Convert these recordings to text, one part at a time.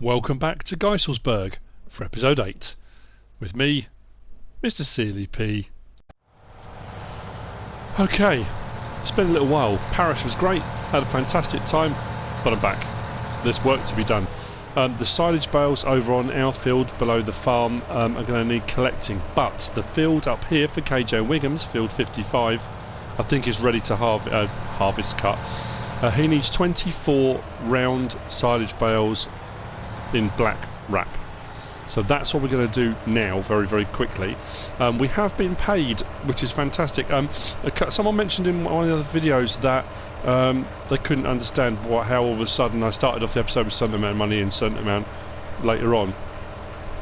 Welcome back to GEISELSBERG for episode 8 with me, MrSealyp. Okay, it's been a little while. Paris was great, had a fantastic time, but I'm back. There's work to be done. The silage bales over on our field below the farm are going to need collecting, but the field up here for KJ Wiggum's, field 55, I think is ready to harvest cut. He needs 24 round silage bales in black wrap. So that's what we're going to do now, very, very quickly. We have been paid, which is fantastic. Someone mentioned in one of the other videos that they couldn't understand how all of a sudden I started off the episode with a certain amount of money and a certain amount later on.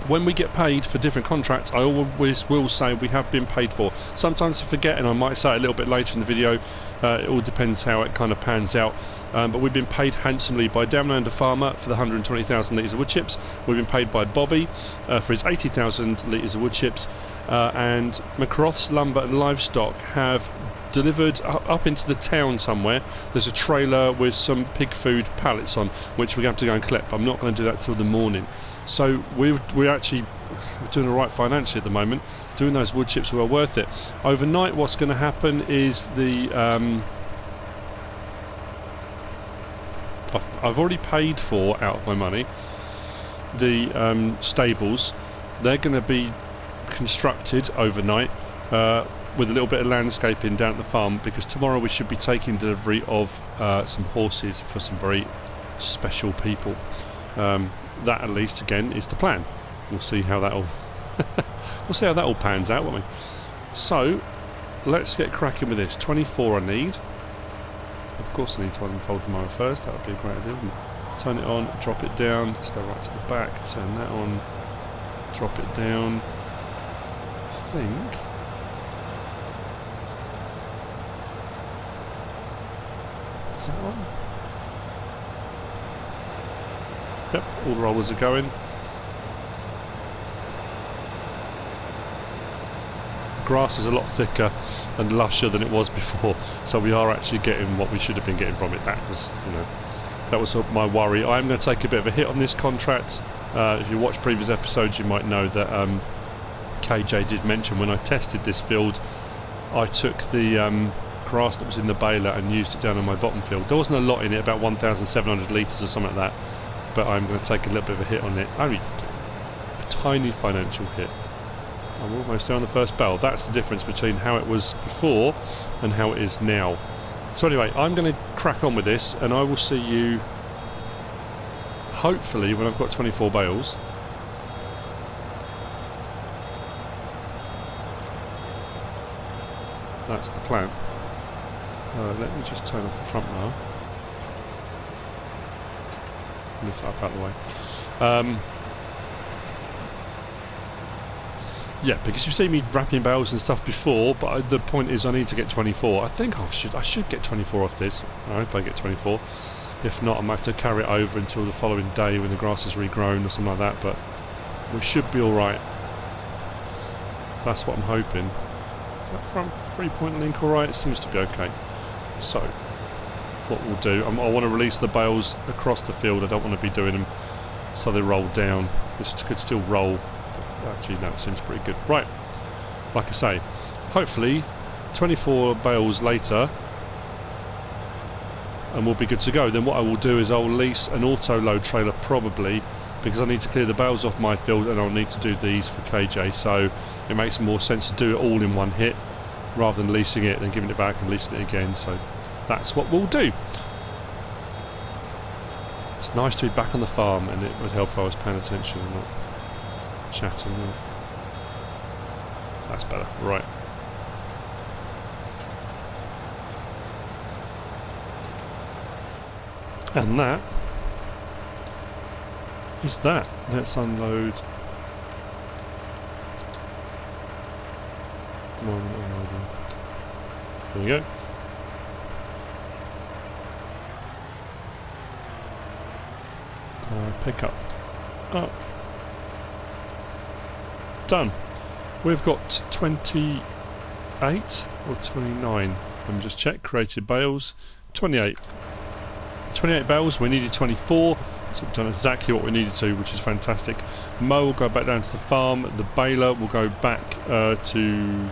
When we get paid for different contracts, I always will say we have been paid for. Sometimes I forget and I might say it a little bit later in the video. It all depends how it kind of pans out. But we've been paid handsomely by Downlander Farmer for the 120,000 litres of wood chips. We've been paid by Bobby for his 80,000 litres of wood chips. And McCroth's Lumber and Livestock have delivered up into the town somewhere. There's a trailer with some pig food pallets on, which we're going to have to go and collect. I'm not going to do that till the morning. So we're actually doing all right financially at the moment. Doing those wood chips were worth it. Overnight, what's going to happen is I've already paid for, out of my money, the stables. They're going to be constructed overnight with a little bit of landscaping down at the farm, because tomorrow we should be taking delivery of some horses for some very special people. That, at least, again, is the plan. We'll see how that all pans out, won't we? So let's get cracking with this. 24 I need. Of course I need to unfold tomorrow first. That would be a great idea, wouldn't it? Turn it on, drop it down. Let's go right to the back. Turn that on, drop it down. I think is that on? Yep, all the rollers are going. Grass is a lot thicker and lusher than it was before, so we are actually getting what we should have been getting from it. That was my worry. I am going to take a bit of a hit on this contract. If you watch previous episodes, you might know that KJ did mention when I tested this field, I took the grass that was in the baler and used it down on my bottom field. There wasn't a lot in it, about 1,700 litres or something like that, but I'm going to take a little bit of a hit on it. Only a tiny financial hit. I'm almost there on the first bale. That's the difference between how it was before and how it is now. So anyway, I'm going to crack on with this, and I will see you hopefully when I've got 24 bales. That's the plan. Let me just turn off the front now. Lift that up out of the way. Yeah, because you've seen me wrapping bales and stuff before, but the point is I need to get 24. I think I should get 24 off this. I hope I get 24. If not, I might have to carry it over until the following day when the grass is regrown or something like that, but we should be alright. That's what I'm hoping. Is that front 3-point link alright? It seems to be okay. So, what we'll do, I want to release the bales across the field. I don't want to be doing them so they roll down. This could still roll. Actually, that seems pretty good. Right, like I say, hopefully 24 bales later and we'll be good to go. Then what I will do is I'll lease an auto load trailer, probably, because I need to clear the bales off my field and I'll need to do these for KJ, so it makes more sense to do it all in one hit rather than leasing it and then giving it back and leasing it again. So that's what we'll do. It's nice to be back on the farm, and it would help if I was paying attention and not chatting. That's better. Right. And that is that. Let's unload one. There we go. Pick up. Done. We've got 28 or 29. Let me just check. Created bales. 28. 28 bales. We needed 24. So we've done exactly what we needed to, which is fantastic. Mow will go back down to the farm. The baler will go back to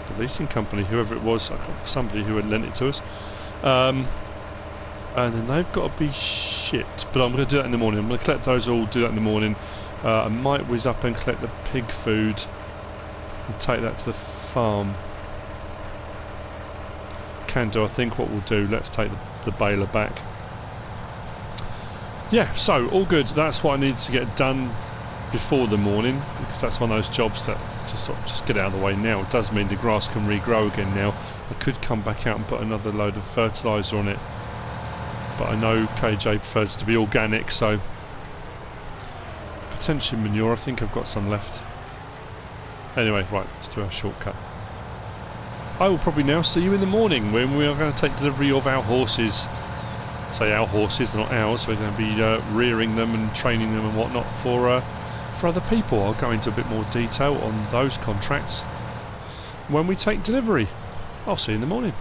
the leasing company, whoever it was, somebody who had lent it to us. And then they've got to be shipped. But I'm going to do that in the morning. I'm going to collect those all, do that in the morning. I might whiz up and collect the pig food and take that to the farm. Can do. I think what we'll do, let's take the baler back. Yeah, so all good. That's what I needed to get done before the morning, because that's one of those jobs that just get out of the way now. It does mean the grass can regrow again now. I could come back out and put another load of fertiliser on it, but I know KJ prefers to be organic, so potentially manure. I think I've got some left. Anyway, right, let's do our shortcut. I will probably now see you in the morning when we are going to take delivery of our horses. Say our horses, they're not ours. We're going to be rearing them and training them and whatnot for other people. I'll go into a bit more detail on those contracts when we take delivery. I'll see you in the morning.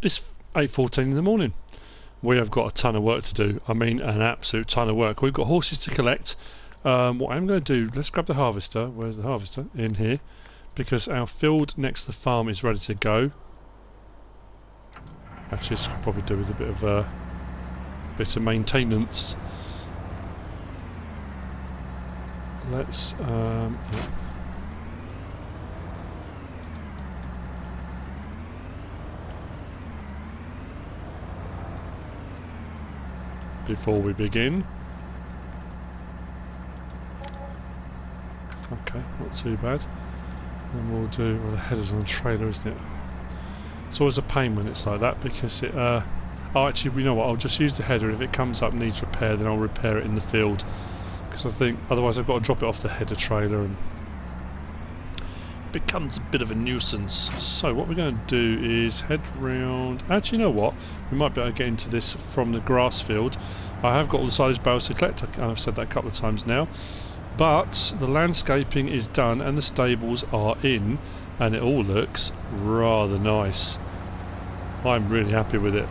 It's 8:14 in the morning. We have got a ton of work to do. I mean, an absolute ton of work. We've got horses to collect. What I'm going to do, let's grab the harvester. Where's the harvester? In here. Because our field next to the farm is ready to go. Actually, this could probably do with a bit of maintenance. Let's yeah. Before we begin. Okay, not too bad. And we'll do, well, the header's on the trailer, isn't it? It's always a pain when it's like that, because it oh, actually, you know what, I'll just use the header. If it comes up needs repair, then I'll repair it in the field, because I think otherwise I've got to drop it off the header trailer and it becomes a bit of a nuisance. So what we're going to do is head round. Actually, you know what, we might be able to get into this from the grass field. I have got all the silage bales to collect. I've said that a couple of times now, but the landscaping is done and the stables are in, and it all looks rather nice. I'm really happy with it.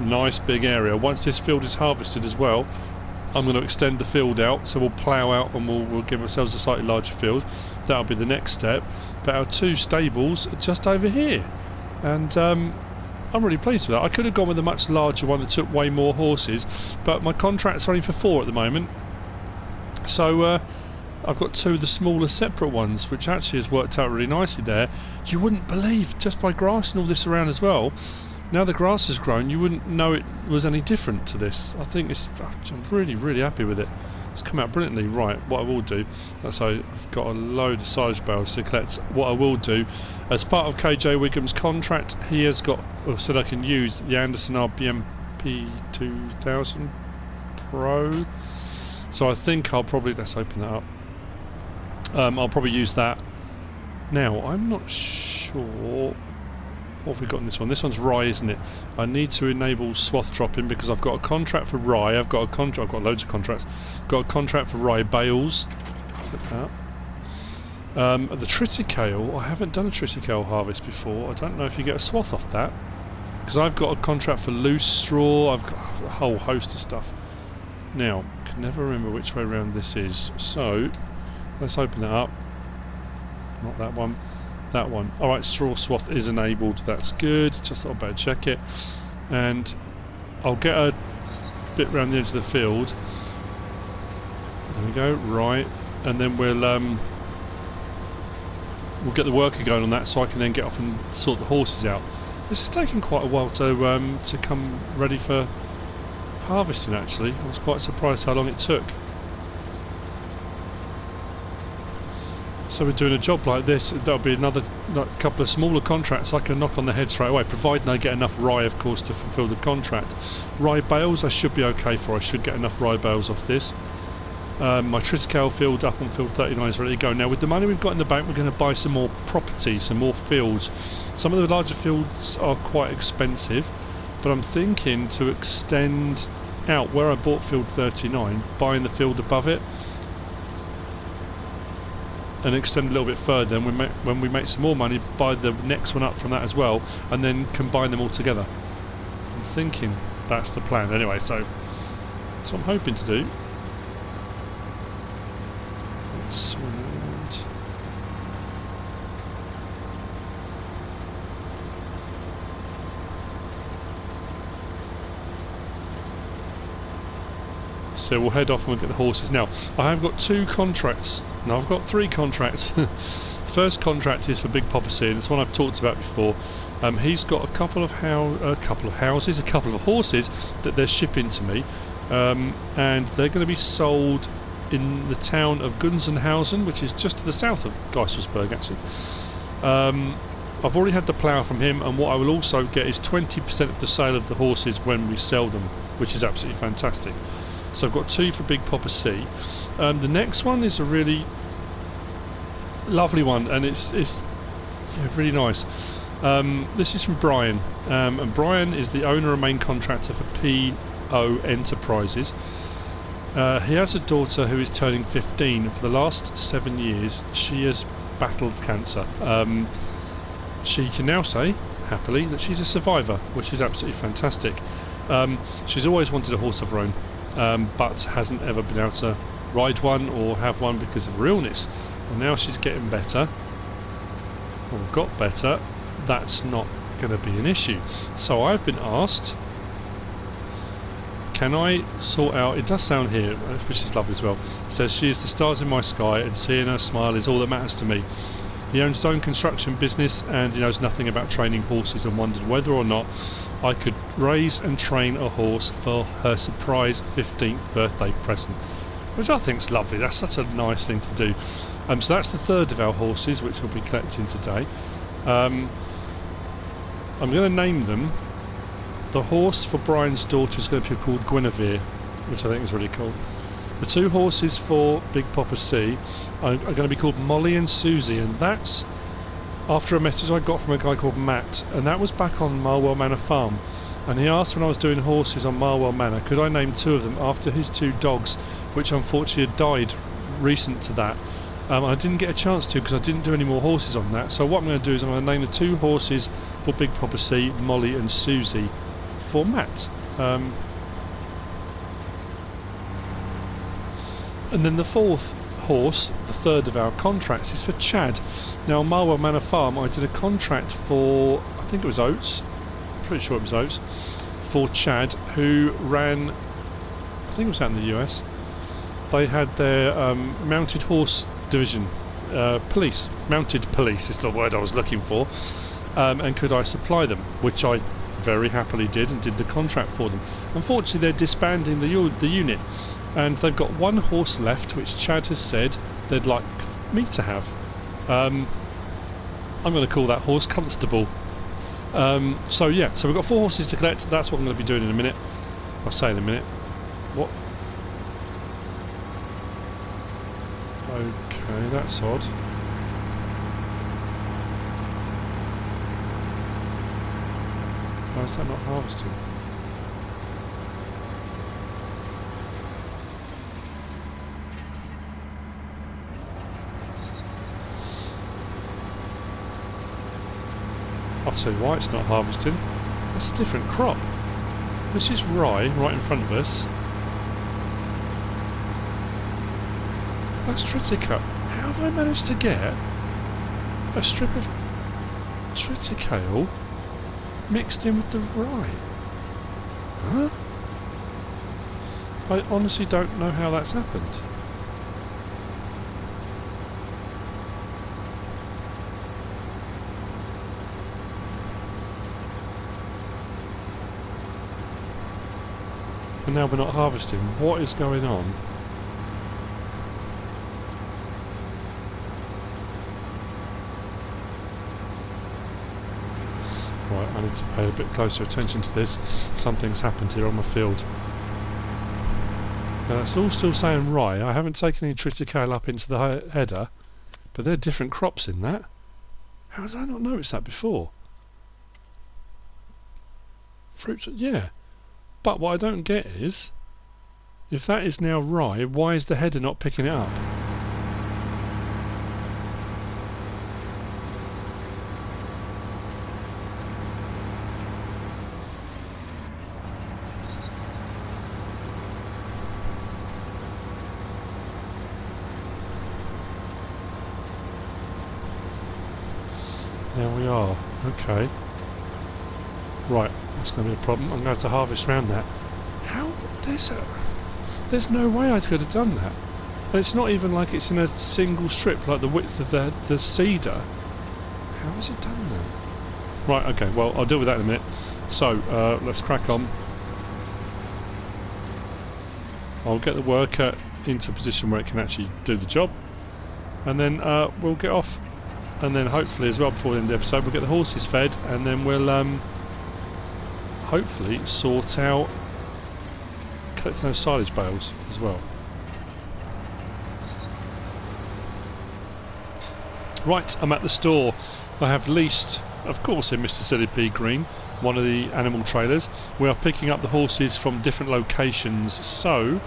Nice big area. Once this field is harvested as well, I'm going to extend the field out, so we'll plough out and we'll give ourselves a slightly larger field. That'll be the next step. But our two stables are just over here. and I'm really pleased with that. I could have gone with a much larger one that took way more horses, but my contract's only for 4 at the moment, so I've got 2 of the smaller separate ones, which actually has worked out really nicely there. You wouldn't believe, just by grassing all this around as well, now the grass has grown, you wouldn't know it was any different to this. I think I'm really happy with it. It's come out brilliantly. Right, what I will do, that's how I've got a load of silage bales to collect. What I will do, as part of KJ Wigham's contract, he has got, or said I can use the Anderson RBM P2000 Pro. So I think I'll probably, let's open that up. I'll probably use that. Now, I'm not sure what have we got in this one. This one's rye, isn't it? I need to enable swath dropping because I've got a contract for rye. I've got loads of contracts. Got a contract for rye bales. Click that. The triticale, I haven't done a triticale harvest before. I don't know if you get a swath off that, because I've got a contract for loose straw. I've got a whole host of stuff. Now, I can never remember which way around this is. So, let's open it up. Not that one. That one. Alright, straw swath is enabled. That's good. Just thought I'd better check it. And I'll get a bit round the edge of the field. There we go. Right. And then we'll get the worker going on that, so I can then get off and sort the horses out. This is taking quite a while to come ready for harvesting, actually. I was quite surprised how long it took. So we're doing a job like this, that'll be another couple of smaller contracts I can knock on the head straight away, providing I get enough rye, of course, to fulfil the contract. Rye bales I should be okay for. I should get enough rye bales off this. My triticale field up on field 39 is ready to go. Now, with the money we've got in the bank, we're going to buy some more property, some more fields. Some of the larger fields are quite expensive, but I'm thinking to extend out where I bought field 39, buying the field above it, and extend a little bit further, and when we make some more money, buy the next one up from that as well, and then combine them all together. I'm thinking that's the plan. Anyway, so that's what I'm hoping to do. Swing around. So we'll head off and we'll get the horses. Now, I have got 2 contracts. No, I've got 3 contracts. First contract is for Big Papa C, and it's one I've talked about before. He's got a couple of houses, a couple of horses that they're shipping to me, and they're going to be sold in the town of Gunzenhausen, which is just to the south of GEISELSBERG, actually. I've already had the plough from him, and what I will also get is 20% of the sale of the horses when we sell them, which is absolutely fantastic. So I've got 2 for Big Papa C. The next one is a really lovely one, and it's really nice. This is from Brian, and Brian is the owner and main contractor for PO Enterprises. He has a daughter who is turning 15. For the last 7 years, she has battled cancer. She can now say, happily, that she's a survivor, which is absolutely fantastic. She's always wanted a horse of her own, but hasn't ever been able to ride one or have one because of her illness. Well, now she's getting better, or got better. That's not going to be an issue. So I've been asked, can I sort out, it does sound here, which is lovely as well, it says, she is the stars in my sky and seeing her smile is all that matters to me. He owns his own construction business and he knows nothing about training horses, and wondered whether or not I could raise and train a horse for her surprise 15th birthday present, which I think is lovely. That's such a nice thing to do. So that's the 3rd of our horses, which we'll be collecting today. I'm going to name them. The horse for Brian's daughter is going to be called Guinevere, which I think is really cool. The 2 horses for Big Papa C are going to be called Molly and Susie, and that's after a message I got from a guy called Matt, and that was back on Marwell Manor Farm. And he asked when I was doing horses on Marwell Manor, could I name 2 of them after his 2 dogs, which unfortunately had died recent to that. I didn't get a chance to because I didn't do any more horses on that. So what I'm going to do is I'm going to name the 2 horses for Big Papa C, Molly and Susie, for Matt. And then the 4th horse, the 3rd of our contracts, is for Chad. Now on Marwell Manor Farm I did a contract for, I think it was Oates, pretty sure it was Oates, for Chad, who ran, I think it was out in the US. They had their mounted horse division, mounted police is the word I was looking for, and could I supply them, which I very happily did, and did the contract for them. Unfortunately, they're disbanding the unit, and they've got one horse left, which Chad has said they'd like me to have. I'm going to call that horse Constable. So yeah, so we've got 4 horses to collect. That's what I'm going to be doing in a minute. I'll say in a minute. What? Okay, that's odd. Why is that not harvesting? I'll tell you why it's not harvesting. That's a different crop. This is rye right in front of us. That's triticale. How have I managed to get a strip of triticale mixed in with the rye? Huh? I honestly don't know how that's happened. And now we're not harvesting. What is going on? Right, I need to pay a bit closer attention to this. Something's happened here on my field. Now it's all still saying rye. I haven't taken any triticale up into the header, but there are different crops in that. How did I not notice that before? Fruits, yeah. But what I don't get is, if that is now rye, why is the header not picking it up? There we are. Okay. Right, that's going to be a problem. I'm going to have to harvest around that. How? There's no way I could have done that. And it's not even like it's in a single strip, like the width of the cedar. How has it done that? Right, okay, well, I'll deal with that in a minute. So, let's crack on. I'll get the worker into a position where it can actually do the job. And then we'll get off. And then hopefully as well, before the end of the episode, we'll get the horses fed, and then we'll hopefully sort out collecting those silage bales as well. Right, I'm at the store. I have leased, of course, in MrSealyp Green, one of the animal trailers. We are picking up the horses from different locations, so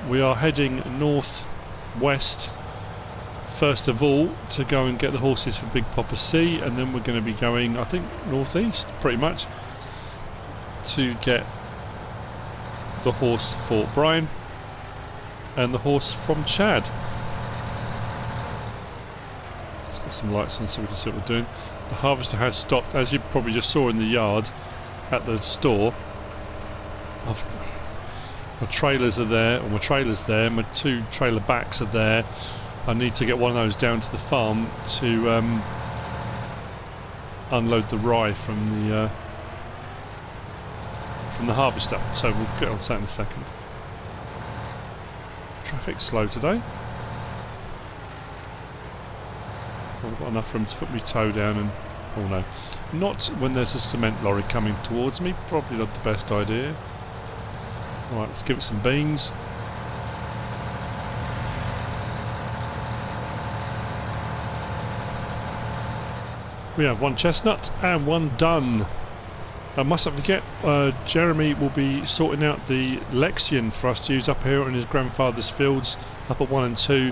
we are heading north west first of all to go and get the horses for Big Papa C, and then we're going to be going, I think, northeast pretty much to get the horse for Brian and the horse from Chad. Let's get some lights on so we can see what we're doing. The harvester has stopped, as you probably just saw in the yard at the store. My trailers are there, or my trailer's there, my 2 trailer backs are there. I need to get one of those down to the farm to unload the rye from the harvester. So we'll get on to that in a second. Traffic's slow today. I've got enough room to put my toe down and... oh no. Not when there's a cement lorry coming towards me. Probably not the best idea. Alright, let's give it some beans. We have 1 chestnut and 1 done. I mustn't forget, Jeremy will be sorting out the Lexion for us to use up here in his grandfather's fields up at 1 and 2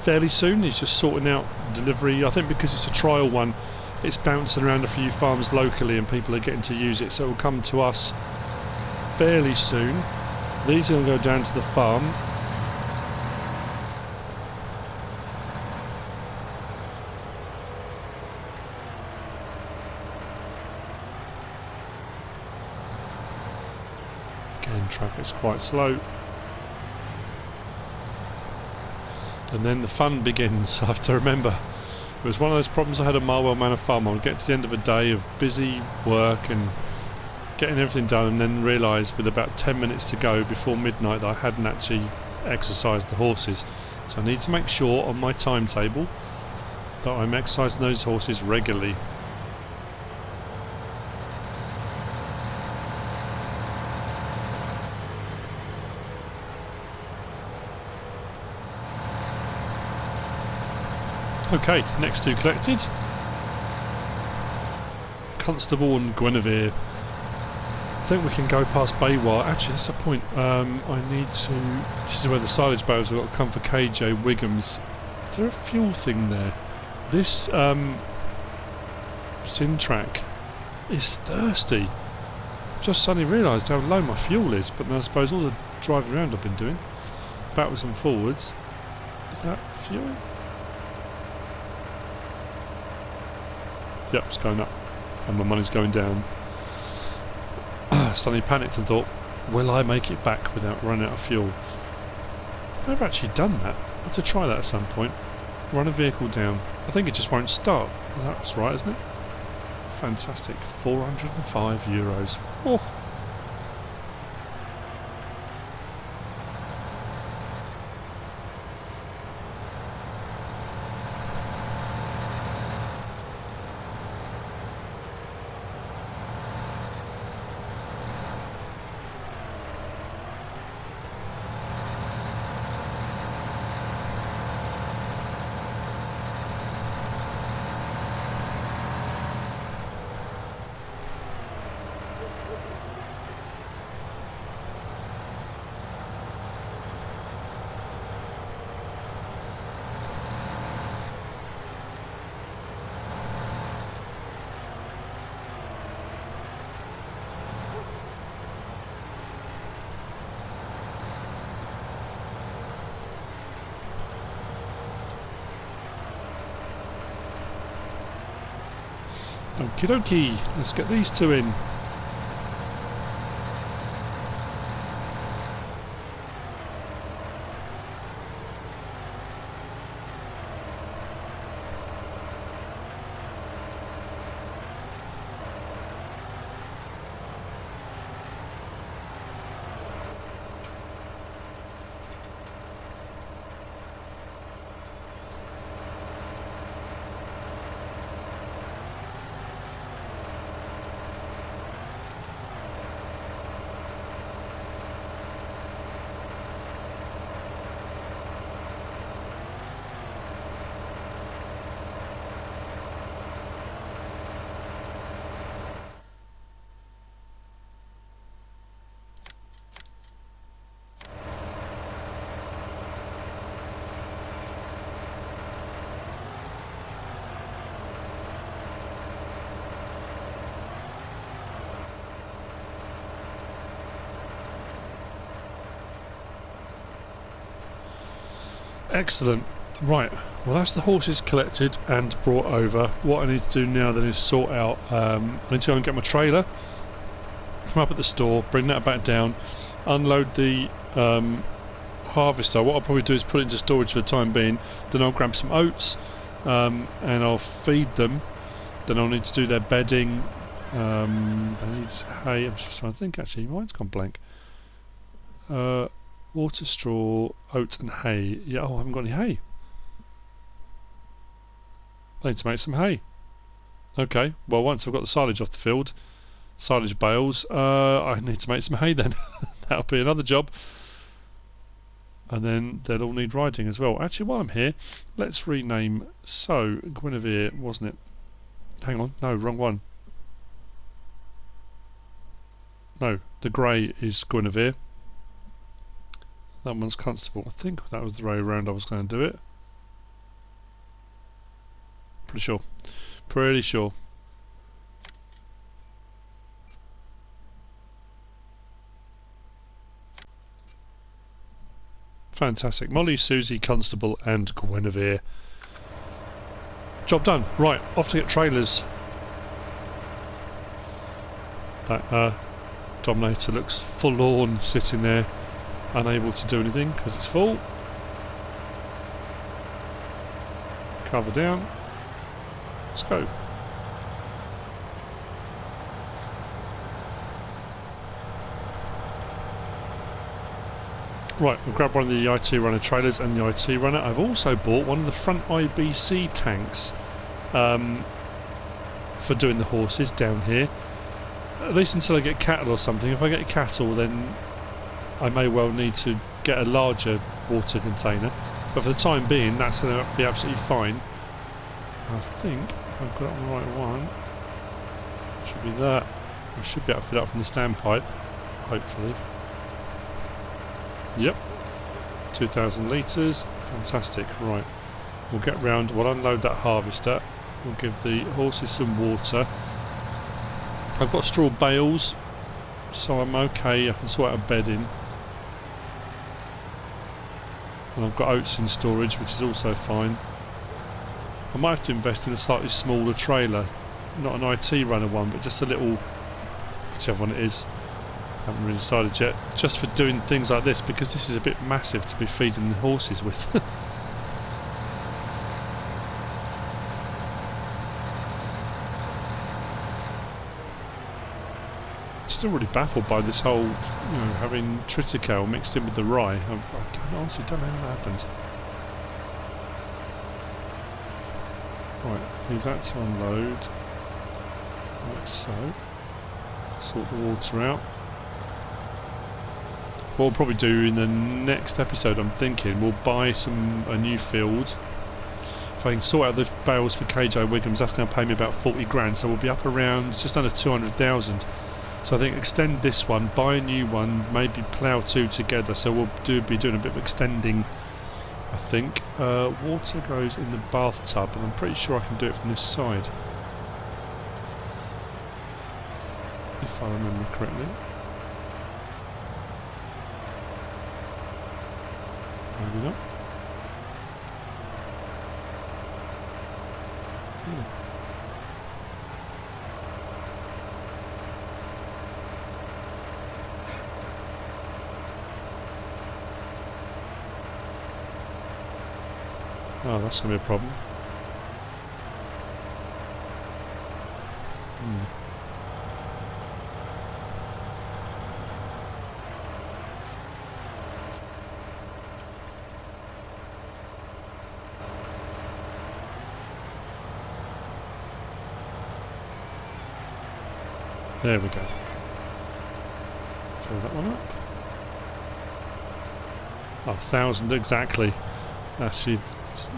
fairly soon. He's just sorting out delivery. I think because it's a trial one, it's bouncing around a few farms locally and people are getting to use it, so it will come to us fairly soon. These are going to go down to the farm. traffic's quite slow. And then the fun begins. I have to remember, it was one of those problems I had at Marwell Manor Farm. I would get to the end of a day of busy work and getting everything done, and then realise with about 10 minutes to go before midnight that I hadn't actually exercised the horses. So I need to make sure on my timetable that I'm exercising those horses regularly. Okay, next two collected. Constable and Guinevere. I think we can go past Baywire. Actually, that's the point. I need to... This is where the silage barrels have got to come for KJ Wiggums. Is there a fuel thing there? This Sintrack is thirsty. Just suddenly realised how low my fuel is, but then I suppose all the driving around I've been doing, backwards and forwards, is that fuel? Yep, it's going up, and my money's going down. Suddenly panicked and thought, will I make it back without running out of fuel? I've never actually done that. I'll have to try that at some point. Run a vehicle down. I think it just won't start. That's right, isn't it? Fantastic. €405. Oh. Okie dokie, let's get these two in. Excellent. Right, well that's the horses collected and brought over. What I need to do now then is sort out, I need to go and get my trailer from up at the store, bring that back down, unload the harvester. What I'll probably do is put it into storage for the time being, then I'll grab some oats and I'll feed them, then I'll need to do their bedding. I need hay. I'm just trying to think actually, mine's gone blank. Water, straw, oats and hay. Yeah, oh, I haven't got any hay. I need to make some hay. Okay, well once I've got the silage off the field, silage bales, I need to make some hay then. That'll be another job. And then they'll all need riding as well. Actually, while I'm here, let's rename. So, Guinevere, wasn't it? Hang on, no, wrong one. No, the grey is Guinevere. That one's Constable. I think that was the way around I was going to do it. Pretty sure. Pretty sure. Fantastic. Molly, Susie, Constable and Guinevere. Job done. Right, off to get trailers. That Dominator looks forlorn sitting there, unable to do anything because it's full. Cover down. Let's go. Right, we'll grab one of the IT Runner trailers and the IT Runner. I've also bought one of the front IBC tanks for doing the horses down here. At least until I get cattle or something. If I get cattle, then I may well need to get a larger water container. But for the time being, that's going to be absolutely fine. I think, if I've got the right one, it should be that. I should be able to fill it up from the standpipe, hopefully. Yep, 2,000 litres, fantastic. Right, we'll get round, we'll unload that harvester, we'll give the horses some water. I've got straw bales, so I'm okay, I can sort out a bedding. And I've got oats in storage, which is also fine. I might have to invest in a slightly smaller trailer, not an IT Runner one, but just a little, whichever one it is. Haven't really decided yet, just for doing things like this, because this is a bit massive to be feeding the horses with. Still really baffled by this whole, having triticale mixed in with the rye. I honestly don't know how that happened. Right, leave that to unload, like so. Sort the water out. What we'll probably do in the next episode, I'm thinking, we'll buy a new field. If I can sort out the bales for KJ Wiggums, that's going to pay me about 40 grand, so we'll be up around just under 200,000. So I think extend this one, buy a new one, maybe plough two together, so we'll be doing a bit of extending, I think. Water goes in the bathtub, and I'm pretty sure I can do it from this side, if I remember correctly. Maybe not. Oh, that's going to be a problem. There we go. Fill that one up. Oh, 1,000 exactly. Actually,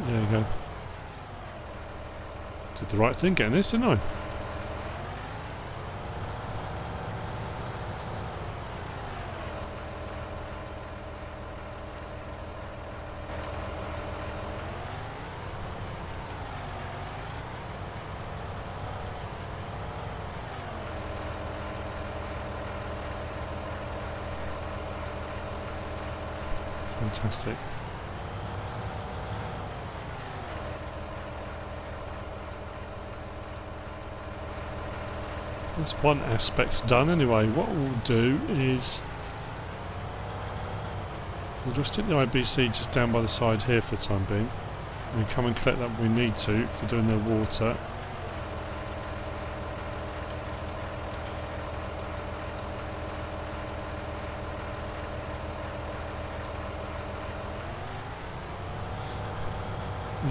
there you go. Did the right thing getting this, didn't I? Fantastic. That's one aspect done anyway. What we'll do is we'll just stick the IBC just down by the side here for the time being. And come and collect that when we need to for doing their water.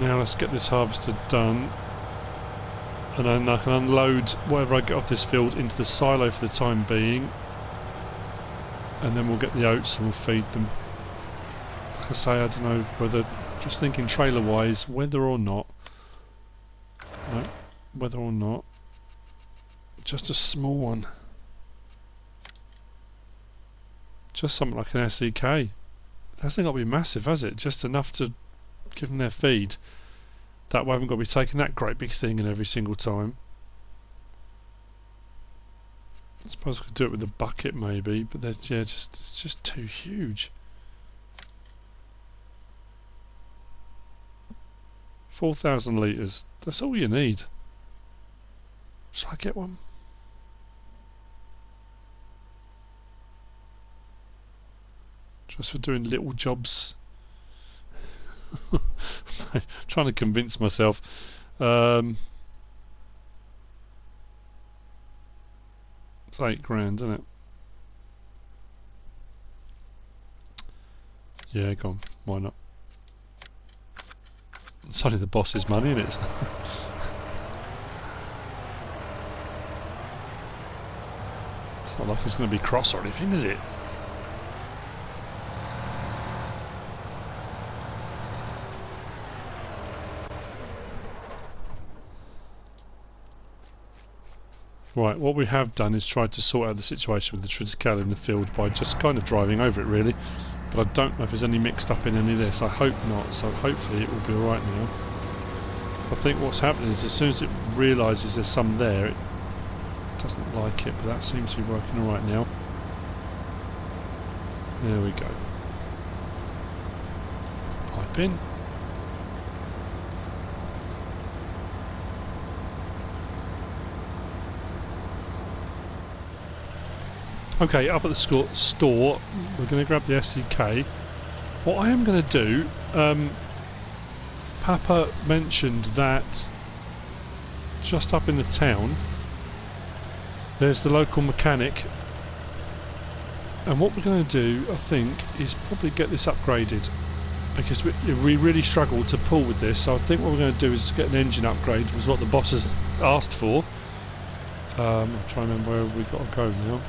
Now let's get this harvester done, and then I can unload whatever I get off this field into the silo for the time being, and then we'll get the oats and we'll feed them. Like I say, I don't know whether, just thinking trailer wise, whether or not, just a small one, just something like an SEK. It hasn't got to be massive, has it? Just enough to give them their feed. That way I haven't got to be taking that great big thing in every single time. I suppose I could do it with a bucket maybe, but that's, yeah, it's just too huge. 4,000 litres, that's all you need. Shall I get one? just for doing little jobs. Trying to convince myself. It's 8 grand, isn't it? Yeah, go on. Why not? It's only the boss's money, isn't it? It's not like it's going to be cross or anything, is it? Right, what we have done is tried to sort out the situation with the triticale in the field by just kind of driving over it, really. But I don't know if there's any mixed up in any of this. I hope not, so hopefully it will be alright now. I think what's happening is as soon as it realises there's some there, it doesn't like it, but that seems to be working alright now. There we go. Pipe in. Okay, up at the store, we're going to grab the SEK. What I am going to do, Papa mentioned that just up in the town, there's the local mechanic. And what we're going to do, I think, is probably get this upgraded. Because we really struggled to pull with this, so I think what we're going to do is get an engine upgrade, was what the boss has asked for. I'm trying to remember where we've got to go now.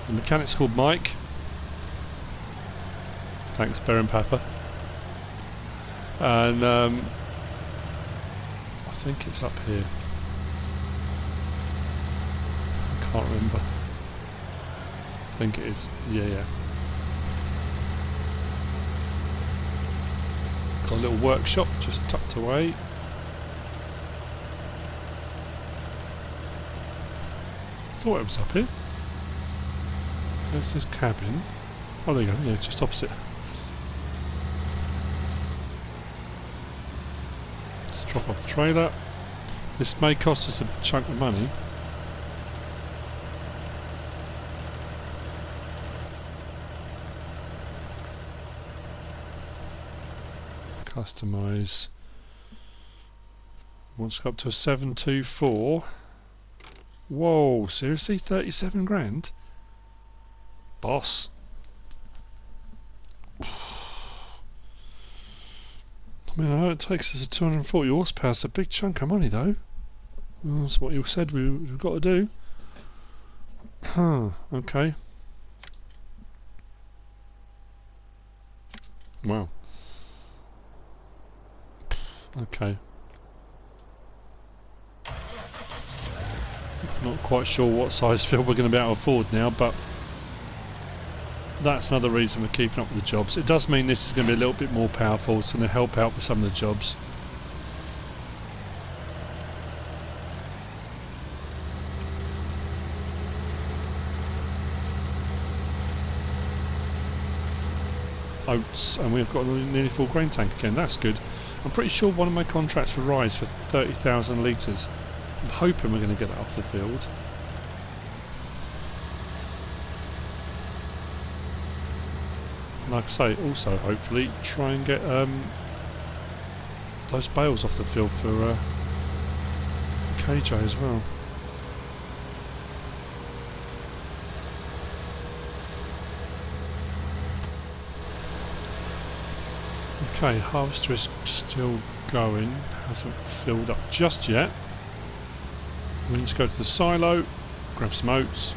The mechanic's called Mike. Thanks, Bear and Papa. And I think it's up here. I can't remember. I think it is. Yeah. Got a little workshop just tucked away. Thought it was up here. There's this cabin. Oh, there you go. Yeah, just opposite. Let's drop off the trailer. This may cost us a chunk of money. Customise. Wants to go up to a 724. Whoa, seriously? 37 grand? Boss. I mean, I know it takes us a 240 horsepower. It's a big chunk of money, though. Well, that's what you said we've got to do. Huh, okay. Wow. Okay. Not quite sure what size field we're going to be able to afford now, but that's another reason we're keeping up with the jobs. It does mean this is going to be a little bit more powerful. It's going to help out with some of the jobs. Oats, and we've got a nearly full grain tank again. That's good. I'm pretty sure one of my contracts for Rise for 30,000 litres. I'm hoping we're going to get it off the field. Like I say, also hopefully try and get those bales off the field for KJ as well. Okay, harvester is still going, hasn't filled up just yet. We need to go to the silo, grab some oats.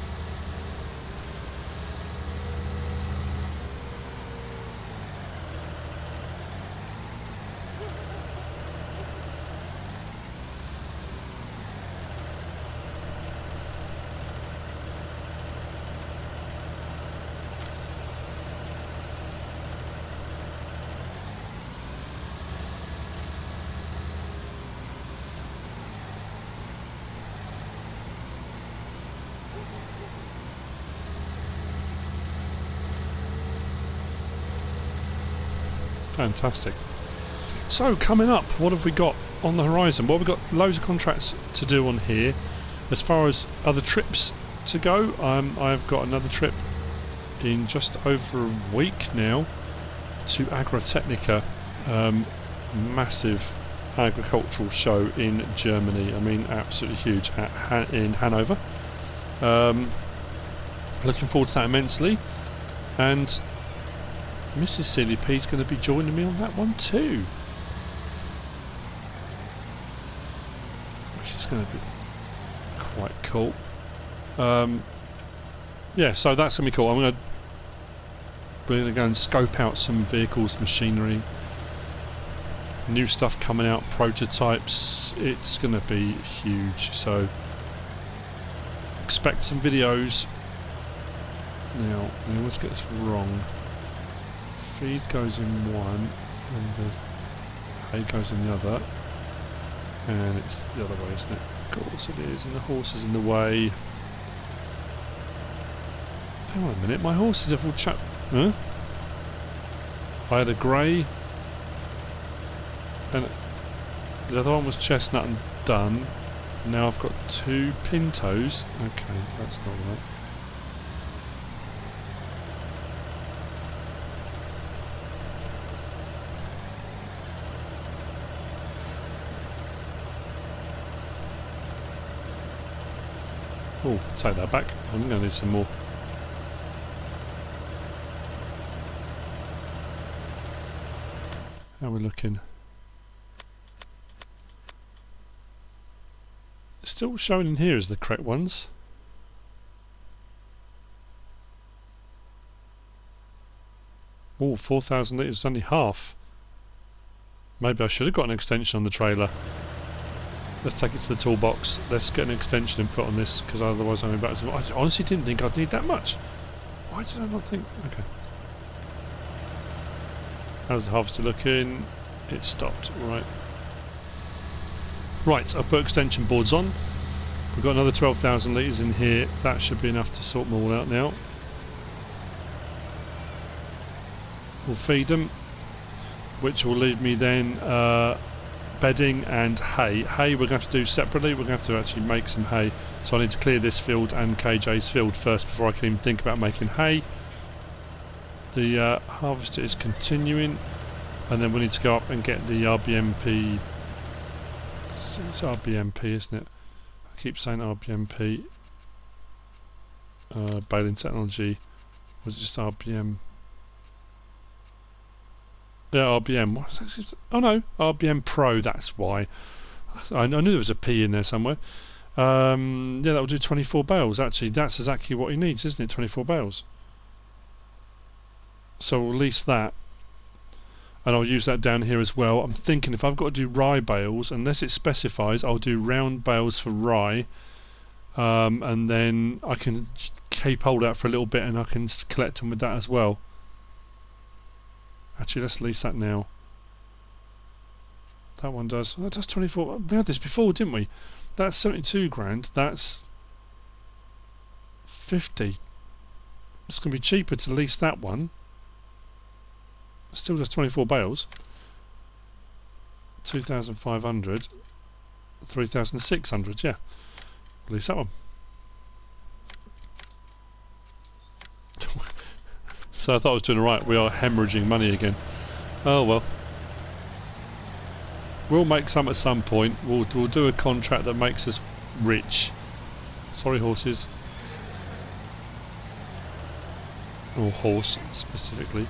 Fantastic. So coming up, what have we got on the horizon? Well, we've got loads of contracts to do on here. As far as other trips to go, I've got another trip in just over a week now to Agritechnica, massive agricultural show in Germany. I mean, absolutely huge, in Hanover. Looking forward to that immensely, and MrSealyp is going to be joining me on that one too, which is going to be quite cool. Yeah, so that's going to be cool. We're going to go and scope out some vehicles, machinery, new stuff coming out, prototypes. It's going to be huge, so expect some videos. Now, I always get this wrong. Feed goes in one, and the hay goes in the other, and it's the other way, isn't it? Of course it is, and the horse is in the way. Hang on a minute, my horses have all huh? I had a grey, and the other one was chestnut and dun. Now I've got 2 pintos. Okay, that's not right. Oh, take that back. I'm going to need some more. How are we looking? Still showing in here as the correct ones. Oh, 4,000 litres, only half. Maybe I should have got an extension on the trailer. Let's take it to the toolbox. Let's get an extension and put on this, because otherwise I'm about to... I honestly didn't think I'd need that much. Why did I not think... Okay. How's the harvester looking? It stopped, right. Right, I've put extension boards on. We've got another 12,000 litres in here. That should be enough to sort them all out now. We'll feed them, which will leave me then bedding and hay. Hay we're going to do separately. We're going to have to actually make some hay. So I need to clear this field and KJ's field first before I can even think about making hay. The harvester is continuing, and then we need to go up and get the RBMP. It's RBMP, isn't it? I keep saying RBMP. Baling technology. Was it just RBM? Yeah, RBM. What was that? Oh no, RBM Pro. That's why. I knew there was a P in there somewhere. Yeah, that will do 24 bales. Actually, that's exactly what he needs, isn't it? 24 bales. So we'll lease that, and I'll use that down here as well. I'm thinking if I've got to do rye bales, unless it specifies, I'll do round bales for rye, and then I can keep hold out for a little bit, and I can collect them with that as well. Actually, let's lease that now. That one does. That does 24. We had this before, didn't we? That's 72 grand. That's 50. It's going to be cheaper to lease that one. Still just 24 bales. 2,500. 3,600, yeah. Release that one. So I thought I was doing alright. We are hemorrhaging money again. Oh well. We'll make some at some point. We'll do a contract that makes us rich. Sorry, horses. Or horse, specifically.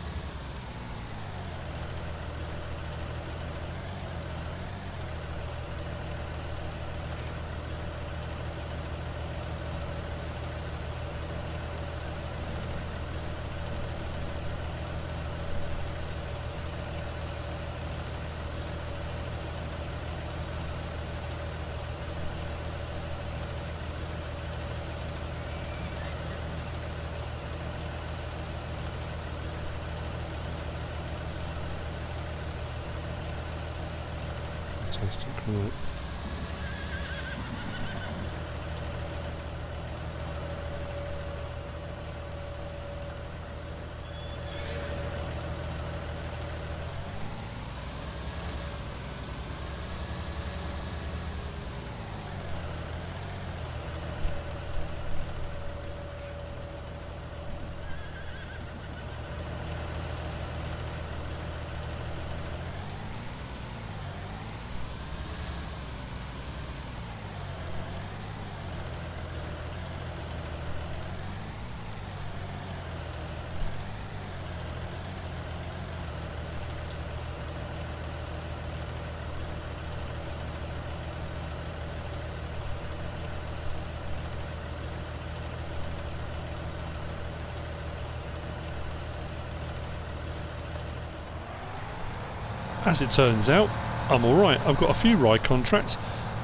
Fantastic, right. as it turns out, I'm alright. I've got a few rye contracts.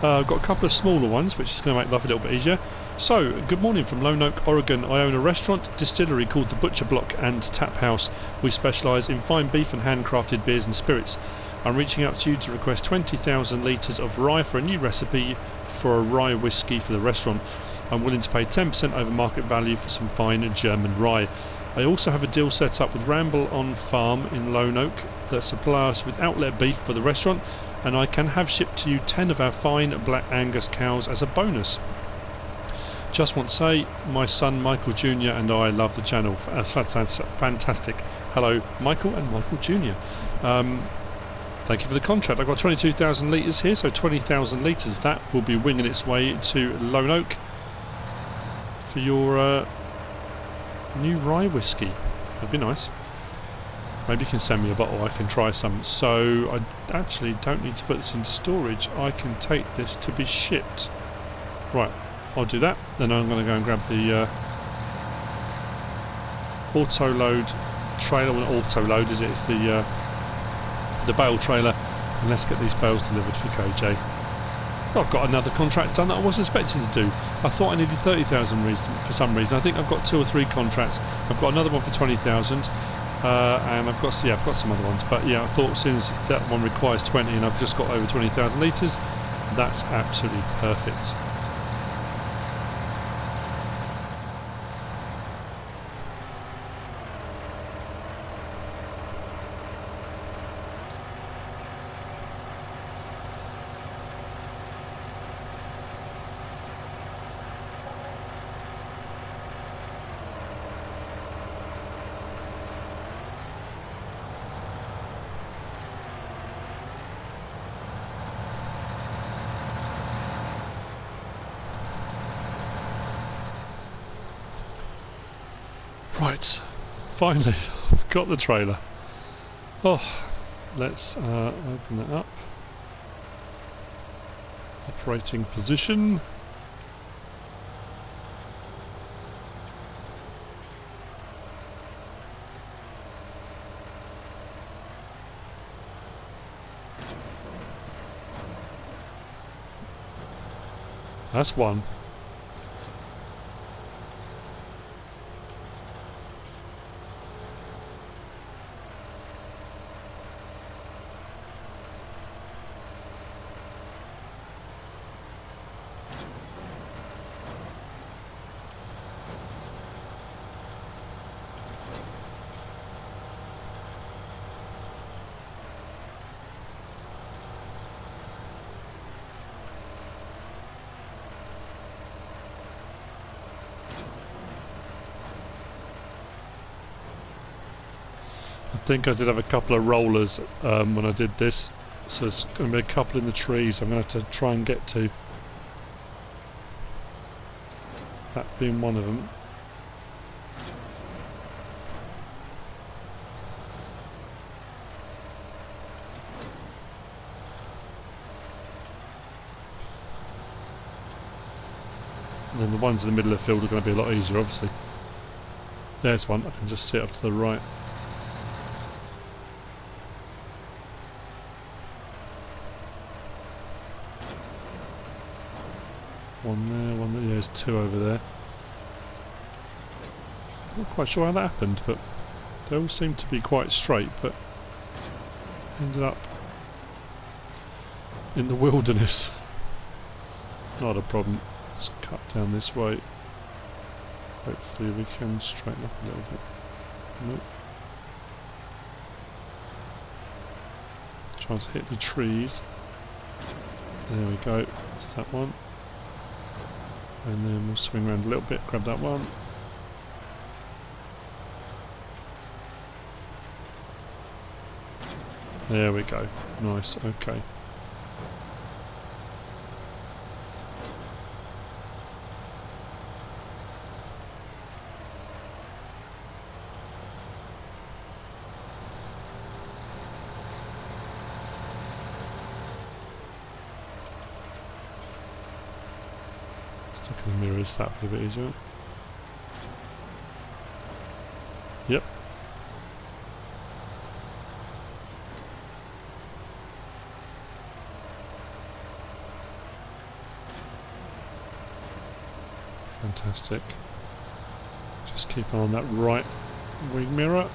I've got a couple of smaller ones, which is going to make life a little bit easier. So, good morning from Lone Oak, Oregon. I own a restaurant, distillery called the Butcher Block and Tap House. We specialise in fine beef and handcrafted beers and spirits. I'm reaching out to you to request 20,000 litres of rye for a new recipe for a rye whisky for the restaurant. I'm willing to pay 10% over market value for some fine German rye. I also have a deal set up with Ramble on Farm in Lone Oak that supplies us with outlet beef for the restaurant, and I can have shipped to you 10 of our fine Black Angus cows as a bonus. Just want to say, my son Michael Jr. and I love the channel. That's fantastic. Hello, Michael and Michael Jr. Thank you for the contract. I've got 22,000 litres here, so 20,000 litres of that will be winging its way to Lone Oak for your new rye whiskey. That'd be nice. Maybe you can send me a bottle, I can try some. So I actually don't need to put this into storage. I can take this to be shipped. Right, I'll do that. Then I'm going to go and grab the auto-load trailer. Well, not auto-load, is it? It's the bale trailer. And let's get these bales delivered for KJ. I've got another contract done that I wasn't expecting to do. I thought I needed 30,000 for some reason. I think I've got 2 or 3 contracts. I've got another one for 20,000. And I've got some other ones, but yeah, I thought since that one requires 20 and I've just got over 20,000 litres, that's absolutely perfect. Right, finally, I've got the trailer. Oh, let's open that up. Operating position. That's one. I think I did have a couple of rollers when I did this, so there's going to be a couple in the trees I'm going to have to try and get to. That being one of them. And then the ones in the middle of the field are going to be a lot easier, obviously. There's one, I can just see it up to the right. One there, yeah, there's 2 over there. Not quite sure how that happened, but they all seem to be quite straight, but ended up in the wilderness. Not a problem. Let's cut down this way. Hopefully we can straighten up a little bit. Nope. Trying to hit the trees. There we go. That's that one. And then we'll swing around a little bit, grab that one. There we go. Nice, okay. Stuck in the mirrors, that'd be a bit easier. Yep. Fantastic. Just keep on that right wing mirror.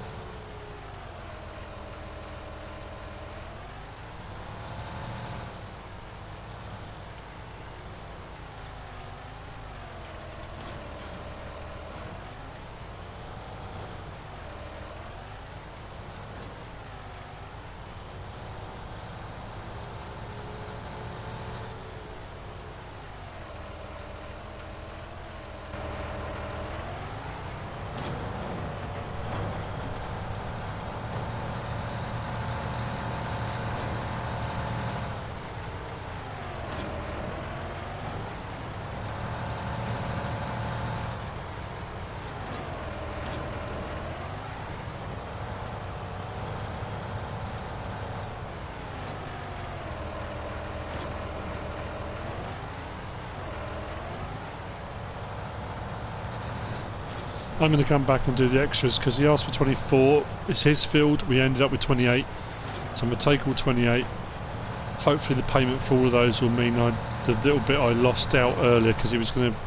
I'm going to come back and do the extras because he asked for 24. It's his field. We ended up with 28. So I'm going to take all 28. Hopefully the payment for all of those will mean the little bit I lost out earlier because he was going to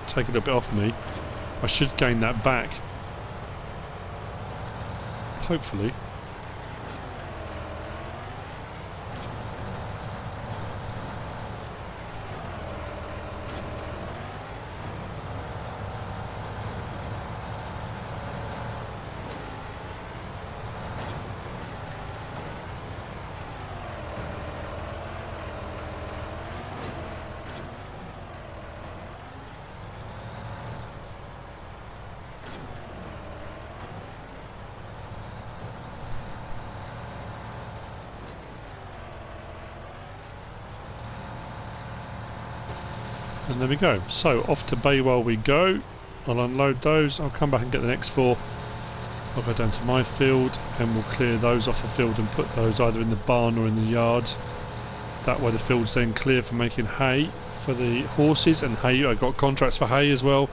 take a little bit off me. I should gain that back. Hopefully. And there we go. So off to Baywell we go. I'll unload those. I'll come back and get the next 4. I'll go down to my field and we'll clear those off the field and put those either in the barn or in the yard. That way the field's then clear for making hay for the horses, and hay, I got contracts for hay as well.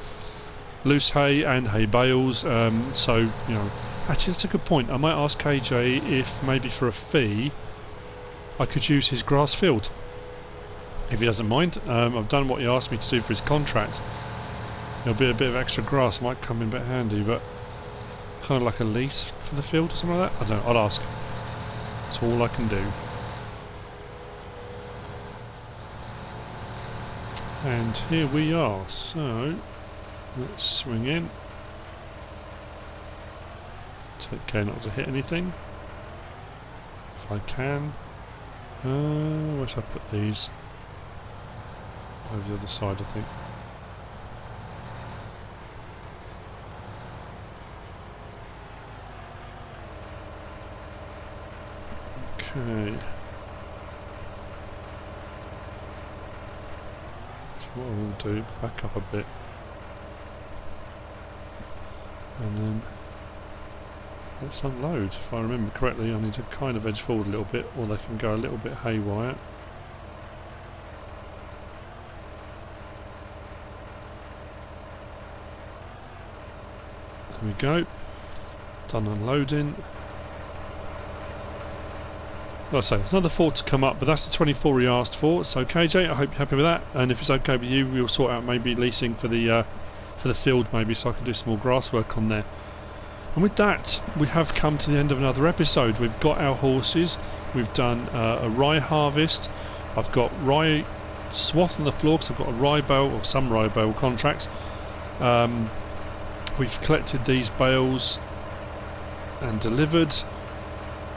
Loose hay and hay bales. So, you know, actually that's a good point. I might ask KJ if maybe for a fee I could use his grass field. If he doesn't mind. I've done what he asked me to do for his contract. There'll be a bit of extra grass, might come in a bit handy, but kind of like a lease for the field or something like that. I don't know, I'll ask. That's all I can do. And here we are, so let's swing in. Take care not to hit anything. If I can. Where should I put these? Over the other side, I think. Okay. So what I will do, back up a bit. And then let's unload. If I remember correctly, I need to kind of edge forward a little bit, or they can go a little bit haywire. There we go. Done unloading. Like I say, there's another 4 to come up, but that's the 24 he asked for. So KJ, I hope you're happy with that. And if it's okay with you, we'll sort out maybe leasing for the field, maybe, so I can do some more grass work on there. And with that, we have come to the end of another episode. We've got our horses. We've done a rye harvest. I've got rye swath on the floor because I've got a rye bale, or some rye bale contracts. We've collected these bales and delivered.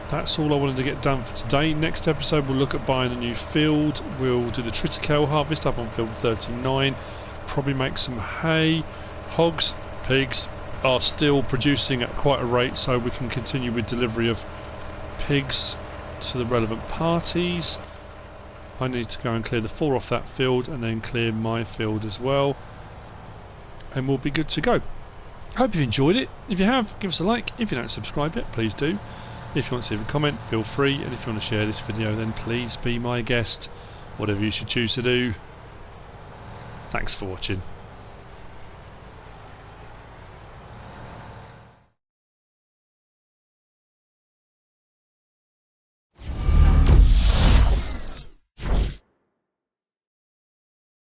That's all I wanted to get done for today. Next episode we'll look at buying a new field. We'll do the triticale harvest up on field 39. Probably make some hay. Hogs, pigs are still producing at quite a rate, so we can continue with delivery of pigs to the relevant parties. I need to go and clear the 4 off that field and then clear my field as well. And we'll be good to go. I hope you've enjoyed it. If you have, give us a like. If you don't subscribe yet, please do. If you want to leave a comment, feel free. And if you want to share this video, then please be my guest. Whatever you should choose to do. Thanks for watching.